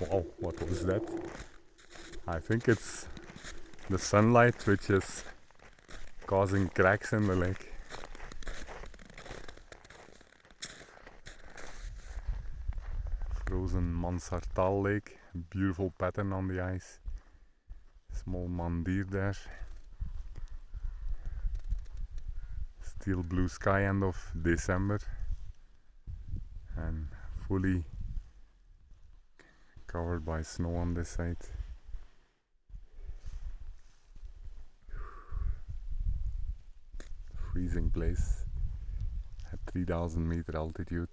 Wow, what was that? I think it's the sunlight which is causing cracks in the lake. Frozen Masar Tal lake, beautiful pattern on the ice. Small mandir there. Still blue sky end of December and fully covered by snow on this side. Freezing place at 3000 meter altitude.